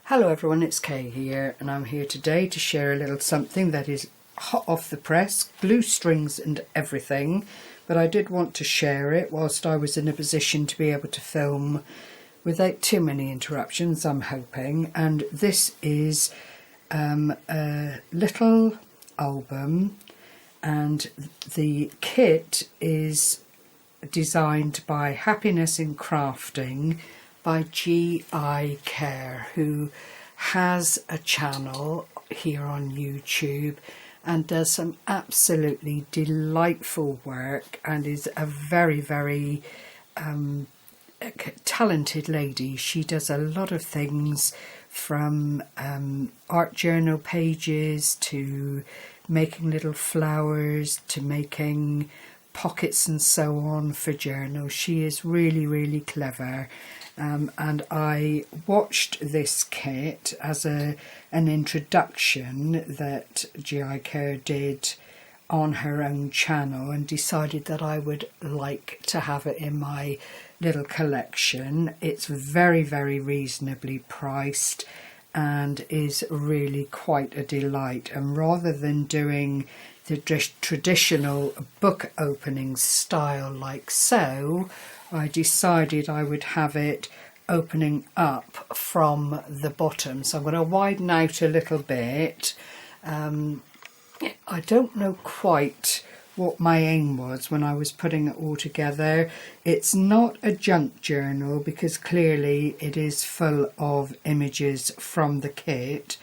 Hello everyone, it's Kay here, and I'm here today to share a little something that is hot off the press, glue strings and everything, but I did want to share it whilst I was in a position to be able to film without too many interruptions, I'm hoping. And this is a little album, and the kit is designed by Happiness in Crafting by Kerr, who has a channel here on YouTube and does some absolutely delightful work and is a very talented lady. She does a lot of things, from art journal pages to making little flowers to making pockets and so on for journals. She is really clever. And I watched this kit as an introduction that G.I. Kerr did on her own channel, and decided that I would like to have it in my little collection. It's very reasonably priced and is really quite a delight. And rather than doing the traditional book opening style like so, I decided I would have it opening up from the bottom. So I'm going to widen out a little bit. I don't know quite what my aim was when I was putting it all together. It's not a junk journal because clearly it is full of images from the kit,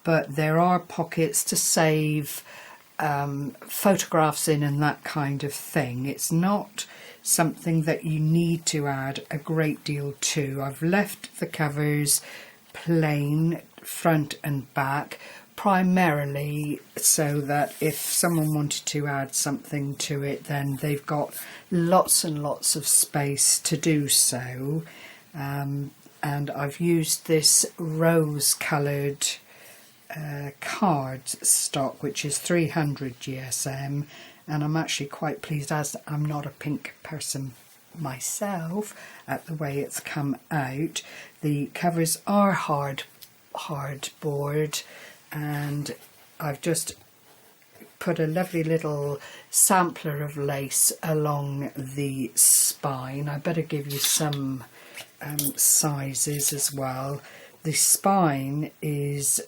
but there are pockets to save photographs in and that kind of thing. It's not something that you need to add a great deal to. I've left the covers plain front and back, primarily so that if someone wanted to add something to it, then they've got lots and lots of space to do so. And I've used this rose coloured card stock, which is 300 GSM, and I'm actually quite pleased, as I'm not a pink person myself, at the way it's come out. The covers are hardboard, and I've just put a lovely little sampler of lace along the spine. I better give you some sizes as well. The spine is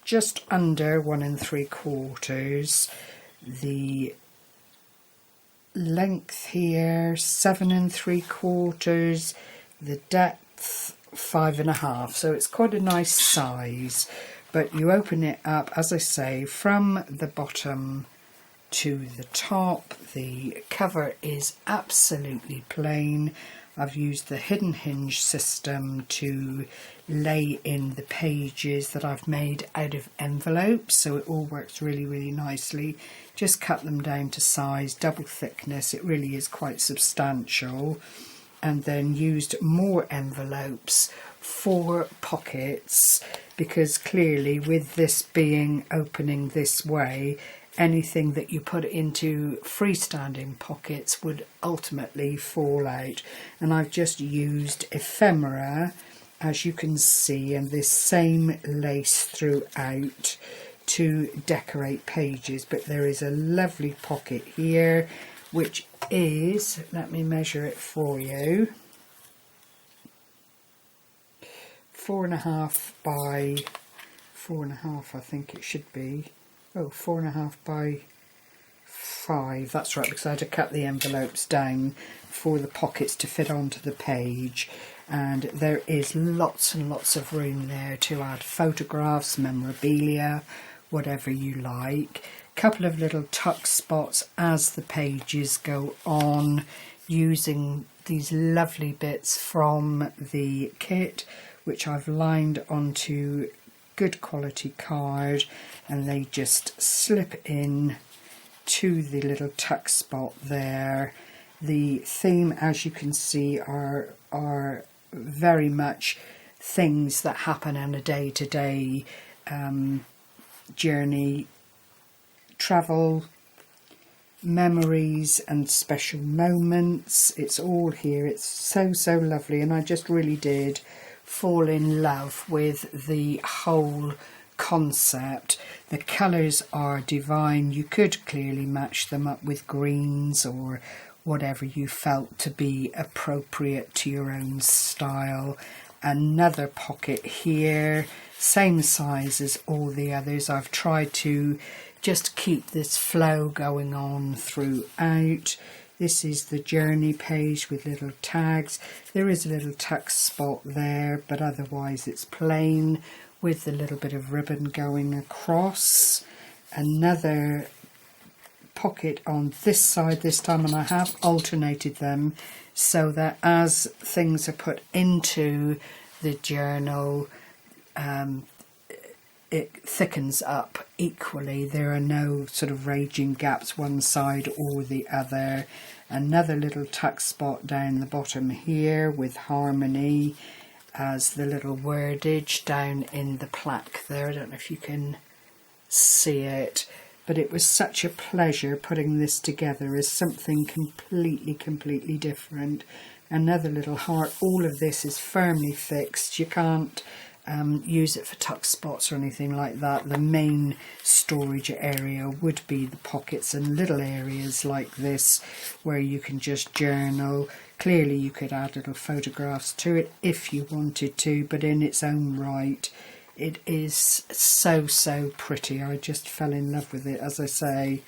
just under 1 3/4. The length here 7 3/4. The depth 5.5. So it's quite a nice size. But you open it up, as I say, from the bottom to the top. The cover is absolutely plain. I've used the hidden hinge system to lay in the pages that I've made out of envelopes, so it all works really nicely. Just cut them down to size, double thickness. It really is quite substantial. And then used more envelopes for pockets, because clearly with this being opening this way, anything that you put into freestanding pockets would ultimately fall out. And I've just used ephemera, as you can see, and this same lace throughout to decorate pages. But there is a lovely pocket here, which is, let me measure it for you, 4.5 by 4.5, I think it should be. Oh, 4.5 by 5, that's right, because I had to cut the envelopes down for the pockets to fit onto the page. And there is lots and lots of room there to add photographs, memorabilia, whatever you like. Couple of little tuck spots as the pages go on, using these lovely bits from the kit, which I've lined onto good quality card, and they just slip in to the little tuck spot there. The theme, as you can see, are very much things that happen on a day-to-day journey, travel, memories and special moments. It's all here. It's so lovely, and I just really did fall in love with the whole concept. The colours are divine. You could clearly match them up with greens or whatever you felt to be appropriate to your own style. Another pocket here, same size as all the others. I've tried to just keep this flow going on throughout. This is the journey page with little tags. There is a little tuck spot there, but otherwise it's plain with a little bit of ribbon going across. Another pocket on this side this time, and I have alternated them so that as things are put into the journal, it thickens up equally. There are no sort of raging gaps one side or the other. Another little tuck spot down the bottom here with harmony as the little wordage down in the plaque there. I don't know if you can see it, but it was such a pleasure putting this together as something completely different. Another little heart. All of this is firmly fixed. You can't use it for tuck spots or anything like that. The main storage area would be the pockets and little areas like this where you can just journal. Clearly you could add little photographs to it if you wanted to, but in its own right it is so pretty. I just fell in love with it, as I say.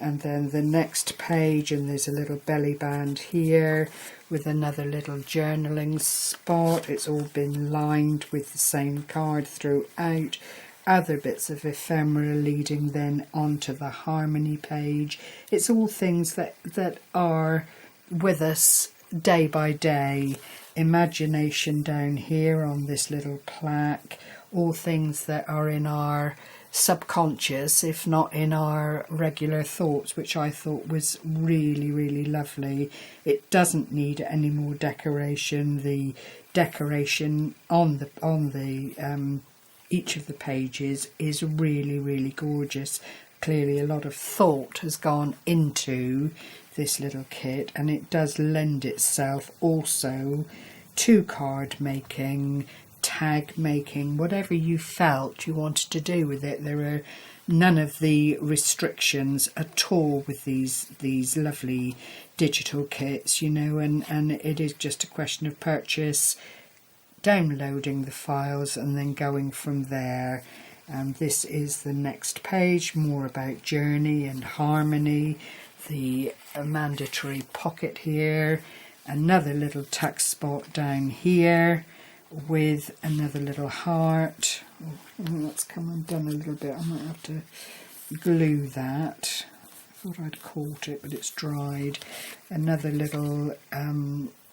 And then the next page, and there's a little belly band here with another little journaling spot. It's all been lined with the same card throughout. Other bits of ephemera leading then onto the harmony page. It's all things that are with us day by day. Imagination down here on this little plaque. All things that are in our subconscious, if not in our regular thoughts, which I thought was really lovely. It doesn't need any more decoration. The decoration on the each of the pages is really gorgeous. Clearly a lot of thought has gone into this little kit, and it does lend itself also to card making, tag making, whatever you felt you wanted to do with it. There are none of the restrictions at all with these lovely digital kits, you know, and it is just a question of purchase, downloading the files and then going from there. And this is the next page, more about journey and harmony. The mandatory pocket here, another little tuck spot down here with another little heart. Oh, that's come undone a little bit. I might have to glue that. I thought I'd caught it, but it's dried. Another little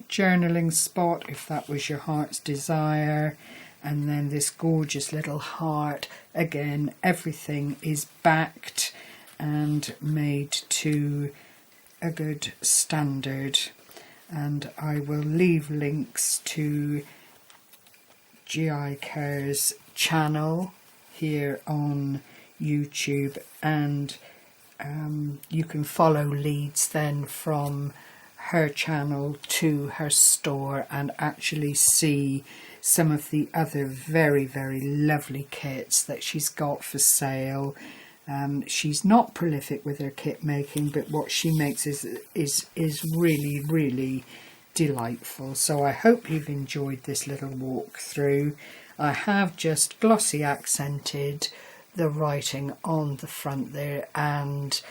journaling spot, if that was your heart's desire. And then this gorgeous little heart. Again, everything is backed and made to a good standard. And I will leave links to G.I. Kerr's channel here on YouTube, and you can follow leads then from her channel to her store and actually see some of the other very lovely kits that she's got for sale. She's not prolific with her kit making, but what she makes is really delightful. So I hope you've enjoyed this little walkthrough. I have just glossy accented the writing on the front there and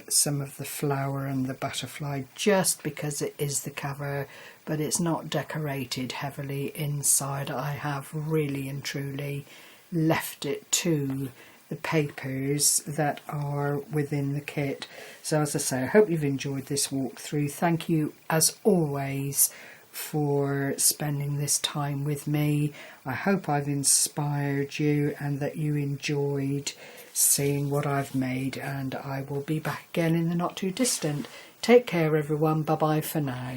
some of the flower and the butterfly, just because it is the cover, but it's not decorated heavily inside. I have really and truly left it to the papers that are within the kit. So as I say, I hope you've enjoyed this walkthrough. Thank you as always for spending this time with me. I hope I've inspired you and that you enjoyed seeing what I've made, and I will be back again in the not too distant. Take care everyone. Bye bye for now.